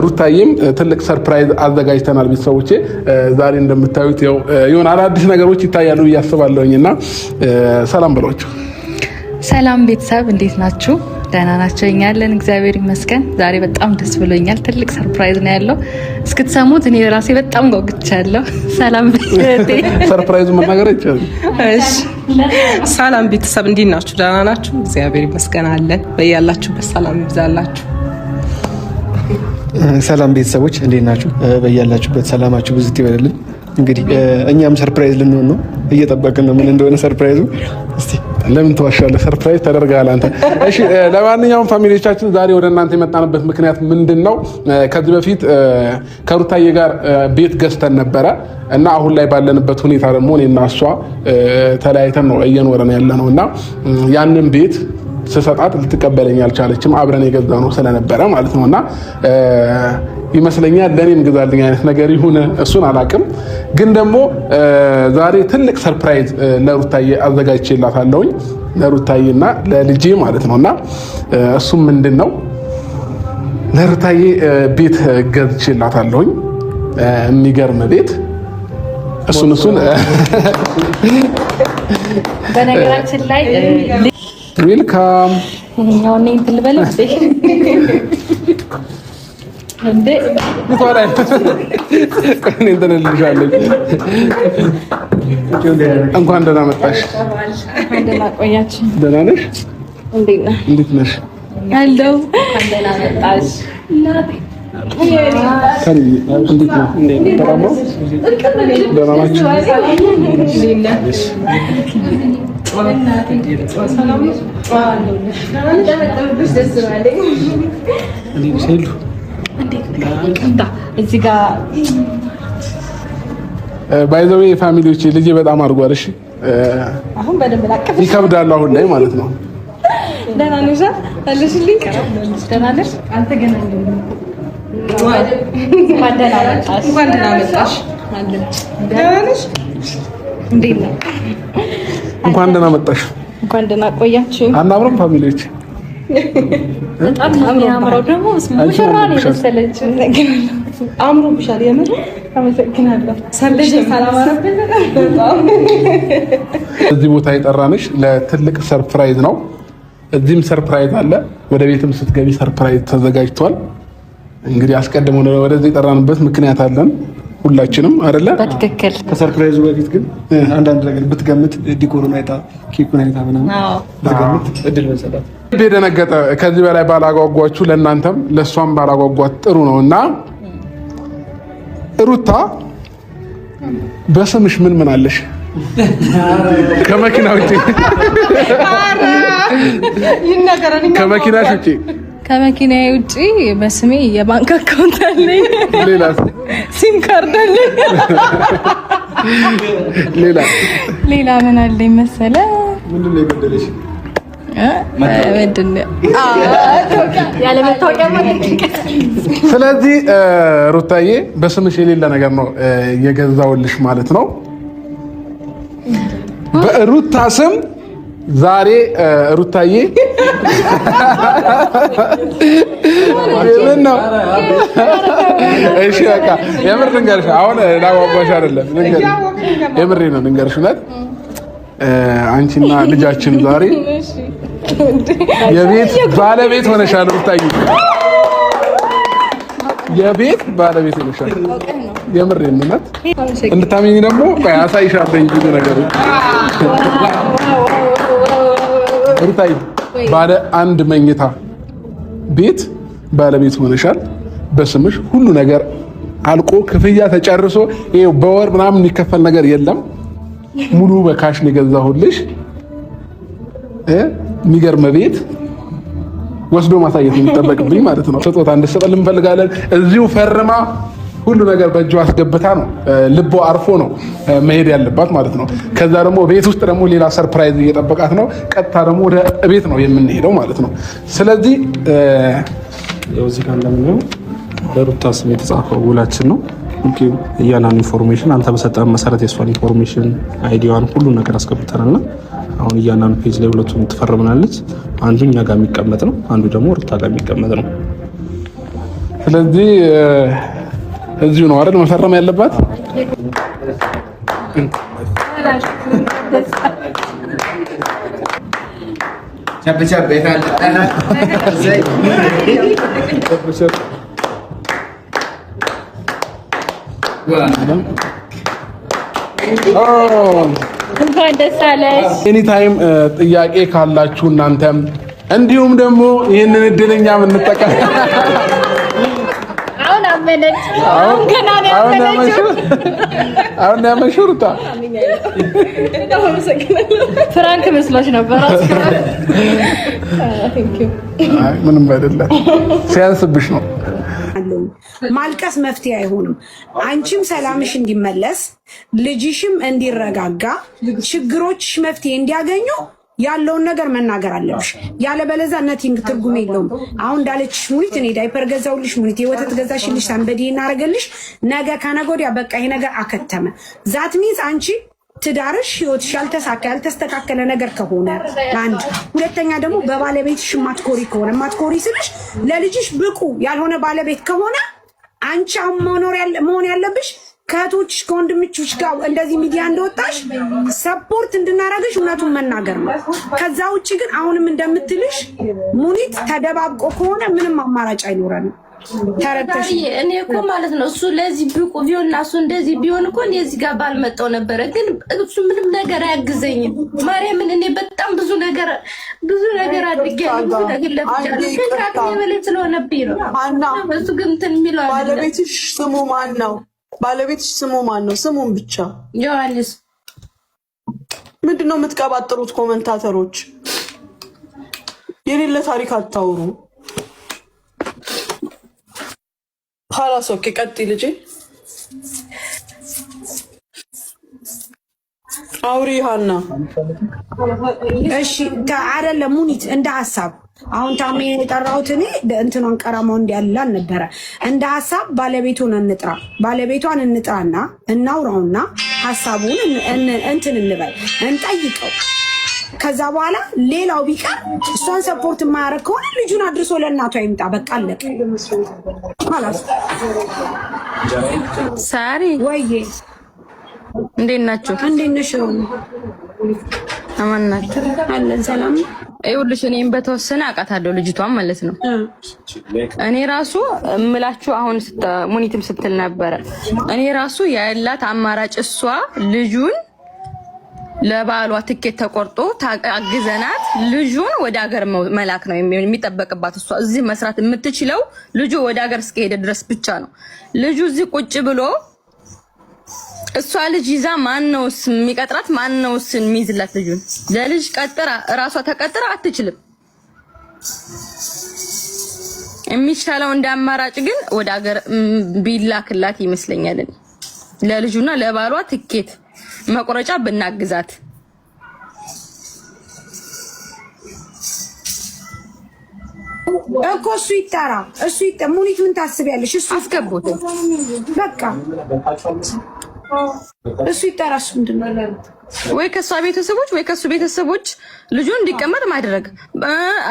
ሩታዬም ትልቅ ሰርፕራይዝ አዘጋጅተናል ቤተሰቦቼ። ዛሬ እንደምታዩት የሆነ አዳዲስ ነገሮች ይታያሉ ያስባለሁኝና ሰላም ብሏችሁ። ሰላም ቤተሰብ እንዴት ናችሁ? ደህና ናቸው? እኛ ያለን እግዚአብሔር ይመስገን። ዛሬ በጣም ደስ ብሎኛል። ትልቅ ሰርፕራይዝ ነው ያለው። እስክትሰሙት እኔ ራሴ በጣም ጓጉቻለሁ። ሰላም ቤቴ ሰርፕራይዙ መናገር ይቻላል። እሺ ሰላም ቤተሰብ እንዴት ናችሁ? ደህና ናችሁ? እግዚአብሔር ይመስገን አለን። በያላችሁበት ሰላም ይብዛላችሁ። ሰላም ቤተሰቦች እንዴት ናችሁ? በያላችሁበት ሰላማችሁ ብዙ ይበልልን። እንግዲህ እኛም ሰርፕራይዝ ልንሆን ነው፣ እየጠበቅን ነው ምን እንደሆነ ሰርፕራይዙ። እስቲ ለምን ተዋሻለህ? ሰርፕራይዝ ተደርጋለህ አንተ። እሺ ለማንኛውም ፋሚሊዎቻችን ዛሬ ወደ እናንተ የመጣንበት ምክንያት ምንድነው? ከዚህ በፊት ከሩታዬ ጋር ቤት ገዝተን ነበረ እና አሁን ላይ ባለንበት ሁኔታ ደግሞ እኔና እሷ ተለያይተን ነው እየኖረን ያለነው እና ያንን ቤት ስሰጣት ልትቀበለኝ አልቻለችም። አብረን የገዛ ነው ስለነበረ ማለት ነውና ይመስለኛል ለኔም ግዛልኝ አይነት ነገር ይሁን እሱን አላቅም። ግን ደግሞ ዛሬ ትልቅ ሰርፕራይዝ ለሩታዬ አዘጋጅቼላታለሁኝ፣ ለሩታዬና ለልጄ ማለት ነውና እሱም ምንድነው ለሩታዬ ቤት ገዝቼላታለሁኝ። የሚገርም ቤት እሱን በነገራችን ላይ ዌልካም ይሄኛው ነኝ ትልበለው እንዴ ይቷላይ እኔ እንደልልሻለሁ። እንኳን ደህና መጣሽ። ደህና ቆያችሁ። ደህና ነሽ? እንዴት ነሽ? አለው እንኳን ደህና መጣሽ እናቴ። እንዴት ነው? ደህና ናችሁ? እዚህ ጋር ባይ ዘ ዌይ ፋሚሊዎች ልጄ በጣም አድርጓል። እሺ አሁን በደንብ ላቀፍ ይከብዳል አሁን ላይ ማለት ነው። ደህና ነሽ? አለሽልኝ? ደህና ነሽ? አንተ ገና እንኳን ደህና መጣሽ። እንኳን ደህና መጣሽ። ደህና ነሽ? እንዴት ነው? እንኳን ደህና መጣሽ። እንኳን ደህና ቆያችሁ። አናምርም ፋሚሊዎች? በጣም የሚያምረው ደግሞ ሙሽራ ነው የመሰለችው። አምሮብሻል የምር። አመሰግናለሁ። ሰርተሽ ሰላም አረፈኝ። በጣም እዚህ ቦታ የጠራንሽ ለትልቅ ሰርፕራይዝ ነው። እዚህም ሰርፕራይዝ አለ፣ ወደ ቤትም ስትገቢ ሰርፕራይዝ ተዘጋጅቷል። እንግዲህ አስቀድሞ ወደዚህ የጠራንበት ምክንያት አለን ሁላችንም አይደለ? በትክክል። ከሰርፕራይዙ በፊት ግን አንዳንድ ነገር ብትገምት ዲኮሩን አይታ ኬኩን አይታ ምናምን ብትገምት እድል መሰጣት ደነገጠ። ከዚህ በላይ ባላጓጓችሁ ለእናንተም ለእሷም ባላጓጓት ጥሩ ነው እና ሩታ በስምሽ ምን አለሽ? ከመኪና ውጪ ከመኪናሽ ውጪ ከመኪናዬ ውጪ በስሜ የባንክ አካውንት አለኝ። ሌላስ? ሲም ካርድ አለኝ። ሌላ ምን አለኝ መሰለ? ምንድን ነው የጎደለሽ? ያለ መታወቂያ ማለት። ስለዚህ ሩታዬ በስምሽ የሌለ ነገር ነው የገዛውልሽ ማለት ነው። በሩታ ስም ዛሬ ሩታዬ ምን ነው? እሺ በቃ የምር ልንገርሽ፣ አሁን ላጓጓሽ አይደለም ልንገርሽ፣ የምሬ ነው ልንገርሽ። እውነት አንቺና ልጃችን ዛሬ የቤት ባለቤት ሆነሻል ሩታዬ፣ የቤት ባለቤት ሆነሻል። የምሬ ነው። እውነት እንድታመኝ ደግሞ አሳይሻለሁ ብዙ ነገሮች። ሩታዬ ባለ አንድ መኝታ ቤት ባለቤት ሆነሻል። በስምሽ ሁሉ ነገር አልቆ ክፍያ ተጨርሶ ይሄው በወር ምናምን የሚከፈል ነገር የለም። ሙሉ በካሽ ነው የገዛሁልሽ። የሚገርም ቤት ወስዶ ማሳየት የሚጠበቅብኝ ማለት ነው። ስጦታ እንድትሰጠን እንፈልጋለን። እዚሁ ፈርማ ሁሉ ነገር በእጇ አስገብታ ነው ልቦ አርፎ ነው መሄድ ያለባት ማለት ነው። ከዛ ደግሞ ቤት ውስጥ ደግሞ ሌላ ሰርፕራይዝ እየጠበቃት ነው። ቀጥታ ደግሞ ወደ ቤት ነው የምንሄደው ማለት ነው። ስለዚህ ያው እዚህ ጋር እንደምናየው በሩታ ስም የተጻፈው ውላችን ነው። እያንዳንዱ ኢንፎርሜሽን አንተ በሰጠን መሰረት የሷን ኢንፎርሜሽን አይዲዋን ሁሉ ነገር አስገብተናልና አሁን እያንዳንዱ ፔጅ ላይ ሁለቱም ትፈርምናለች። አንዱ እኛ ጋር የሚቀመጥ ነው፣ አንዱ ደግሞ ሩታ ጋር የሚቀመጥ ነው። ስለዚህ እዚሁ ነው አይደል መፈረም ያለባት። እንኳን ደስ አለሽ። ኤኒ ታይም ጥያቄ ካላችሁ እናንተም እንዲሁም ደግሞ ይህንን እድለኛ የምንጠቀም አሁን አመነች። አሁን ገና ነው ያመነችው። አሁን ያመነችው ሩታ ፍራንክ መስሎሽ ነበር። አይ ምንም አይደለም፣ ሲያንስብሽ ነው። ማልቀስ መፍትሄ አይሆንም። አንቺም ሰላምሽ እንዲመለስ ልጅሽም እንዲረጋጋ ችግሮችሽ መፍትሄ እንዲያገኙ ያለውን ነገር መናገር አለብሽ። ያለበለዚያ ነቲንግ ትርጉም የለውም። አሁን እንዳለችሽ ሙኒት እኔ ዳይፐር ገዛውልሽ፣ ሙኒት የወተት ገዛሽልሽ፣ ሳንበዲ እናረገልሽ፣ ነገ ከነገ ወዲያ በቃ ይሄ ነገር አከተመ። ዛት ሚንስ አንቺ ትዳርሽ ህይወትሽ ያልተስተካከለ ነገር ከሆነ አንድ፣ ሁለተኛ ደግሞ በባለቤትሽ ማትኮሪ ስልሽ ለልጅሽ ብቁ ያልሆነ ባለቤት ከሆነ አንቺ መሆን ያለብሽ ከእህቶችሽ ከወንድምችሽ ጋር እንደዚህ ሚዲያ እንደወጣሽ ሰፖርት እንድናረግሽ እውነቱን መናገር ነው። ከዛ ውጭ ግን አሁንም እንደምትልሽ ሙኒት ተደባብቆ ከሆነ ምንም አማራጭ አይኖረንም። ተረተሽ እኔ እኮ ማለት ነው እሱ ለዚህ ብቁ ቢሆንና እሱ እንደዚህ ቢሆን እኮ እኔ እዚህ ጋር ባልመጣው ነበረ። ግን እሱ ምንም ነገር አያግዘኝም። ማርያምን እኔ በጣም ብዙ ነገር አድርጌያለሁ። ብዙ ነገር ለፍቻለሁ። ግን ከአቅሜ በላይ ስለሆነብኝ ነው። እሱ ግን እንትን የሚለው ባለቤትሽ ስሙ ማን ነው? ባለቤትሽ ስሙ ማን ነው? ስሙን ብቻ ዮሐንስ። ምንድነው የምትቀባጥሩት ኮመንታተሮች? የሌለ ታሪክ አታውሩ። ሀላስ ኦኬ፣ ቀጥይ ልጄ አውሪ ሀና። እሺ አይደለም ሙኒት እንደ ሀሳብ አሁን ታሜን የጠራሁት እኔ እንትኗን ቀራማው እንዲያላል ነበረ። እንደ ሀሳብ ባለቤቷን እንጥራና እናውራውና ሀሳቡን እንትን እንበል እንጠይቀው። ከዛ በኋላ ሌላው ቢቀር እሷን ሰፖርት የማያደርግ ከሆነ ልጁን አድርሶ ለእናቷ ይምጣ። በቃ አለቀ። ማለት ሳሪ ወይዬ እንዴት ናችሁ? እንዴት ነሽ? አማን ናችሁ? አለን ሰላም። ይኸውልሽ እኔም በተወሰነ አውቃታለሁ ልጅቷን ማለት ነው። እኔ ራሱ እምላችሁ አሁን ሙኒትም ስትል ነበረ። እኔ ራሱ ያላት አማራጭ እሷ ልጁን ለባሏ ትኬት ተቆርጦ ታግዘናት ልጁን ወደ ሀገር መላክ ነው የሚጠበቅባት። እሷ እዚህ መስራት የምትችለው ልጁ ወደ ሀገር እስከሄደ ድረስ ብቻ ነው። ልጁ እዚህ ቁጭ ብሎ እሷ ልጅ ይዛ ማነውስ የሚቀጥራት? ማነውስ የሚይዝላት? ልጁን ለልጅ ቀጥራ እራሷ ተቀጥራ አትችልም። የሚሻለው እንደ አማራጭ ግን ወደ ሀገር ቢላክላት ይመስለኛል። ለልጁና ለባሏ ትኬት መቆረጫ ብናግዛት እኮ እሱ ይጠራ። ሙኒት ምን ታስቢያለሽ? እሱ አስገቡት በቃ እሱ ይጠራ። እሱ ምንድን ነው ወይ ከሷ ቤተሰቦች ወይ ከሱ ቤተሰቦች ልጁን እንዲቀመጥ ማድረግ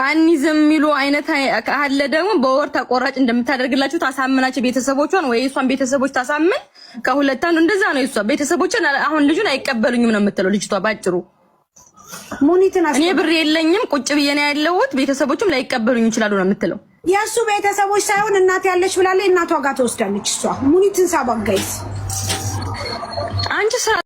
አንይዝም የሚሉ አይነት ካለ ደግሞ በወር ተቆራጭ እንደምታደርግላችሁ ታሳምናቸው ቤተሰቦቿን፣ ወይ እሷን ቤተሰቦች ታሳምን። ከሁለት አንዱ እንደዛ ነው። እሷ ቤተሰቦችን አሁን ልጁን አይቀበሉኝም ነው የምትለው ልጅቷ ባጭሩ። ሙኒትን እኔ ብር የለኝም ቁጭ ብዬ ነው ያለሁት ቤተሰቦችም ላይቀበሉኝ ይችላሉ ነው የምትለው። የእሱ ቤተሰቦች ሳይሆን እናት ያለች ብላለች። እናቷ ጋር ትወስዳለች እሷ ሙኒትን ሳባጋይስ አንቺ